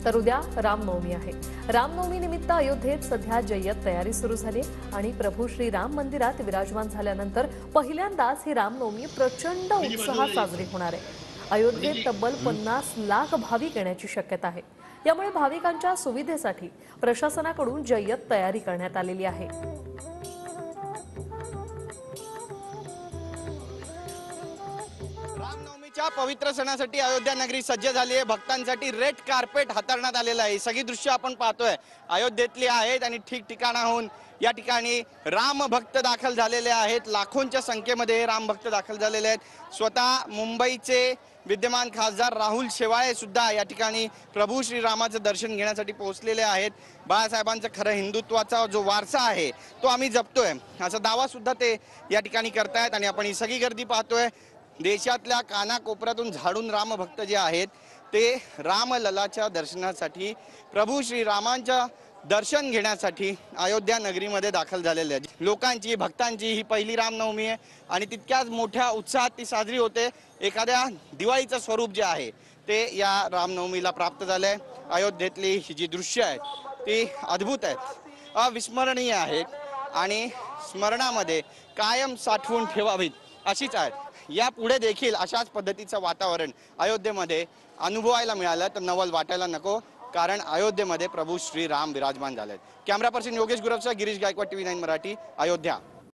तर उद्या रामनवमी आहे। रामनवमी निमित्त अयोध्येत सध्या जय्यत तयारी सुरू झाली आणि प्रभू श्री राम मंदिरात विराजमान झाल्यानंतर पहिल्यांदाच ही रामनवमी प्रचंड उत्साहात साजरी होणार आहे। अयोध्येत तब्बल 50 लाख भाविक येण्याची शक्यता आहे। यामुळे भाविकांच्या सुविधेसाठी प्रशासनाकडून जय्यत तयारी करण्यात आलेली आहे। रामनवमीच्या पवित्र सणासाठी अयोध्या नगरी सज्ज झाली आहे। भक्तांसाठी रेड कार्पेट हाताळण्यात आलेलं आहे। सगळी दृश्य आपण पाहतोय अयोध्येतली आहेत आणि ठिकठिकाणाहून या ठिकाणी राम भक्त दाखल झालेले आहेत। लाखोंच्या संख्येमध्ये राम भक्त दाखल झालेले आहेत। स्वतः मुंबईचे विद्यमान खासदार राहुल शेवाळे सुद्धा या ठिकाणी प्रभू श्रीरामाचं दर्शन घेण्यासाठी पोहोचलेले आहेत। बाळासाहेबांचा खरं हिंदुत्वाचा जो वारसा आहे तो आम्ही जपतोय असा दावा सुद्धा ते या ठिकाणी करतायत। आणि आपण ही सगळी गर्दी पाहतोय। देशातल्या कानाकोपऱ्यातून झाडून रामभक्त जे आहेत ते रामललाच्या दर्शनासाठी प्रभू श्रीरामांच्या दर्शन घेण्यासाठी अयोध्या नगरीमध्ये दाखल झालेले आहेत। लोकांची भक्तांची ही पहिली रामनवमी आहे आणि तितक्याच मोठ्या उत्साहात ती साजरी होते। एखाद्या दिवाळीचं स्वरूप जे आहे ते या रामनवमीला प्राप्त झालंय। अयोध्येतली ही जी दृश्य आहेत ती अद्भुत आहेत, अविस्मरणीय आहेत आणि स्मरणामध्ये कायम साठवून ठेवावीत अशीच आहेत। यापुढे देखील अशाच पद्धतीचं वातावरण अयोध्येमध्ये अनुभवायला मिळालं तर नवल वाटायला नको, कारण अयोध्येमध्ये प्रभू श्री राम विराजमान झालेत। कॅमेरा पर्सन योगेश गुरवचा गिरीश गायकवाड, TV9 मराठी, अयोध्या।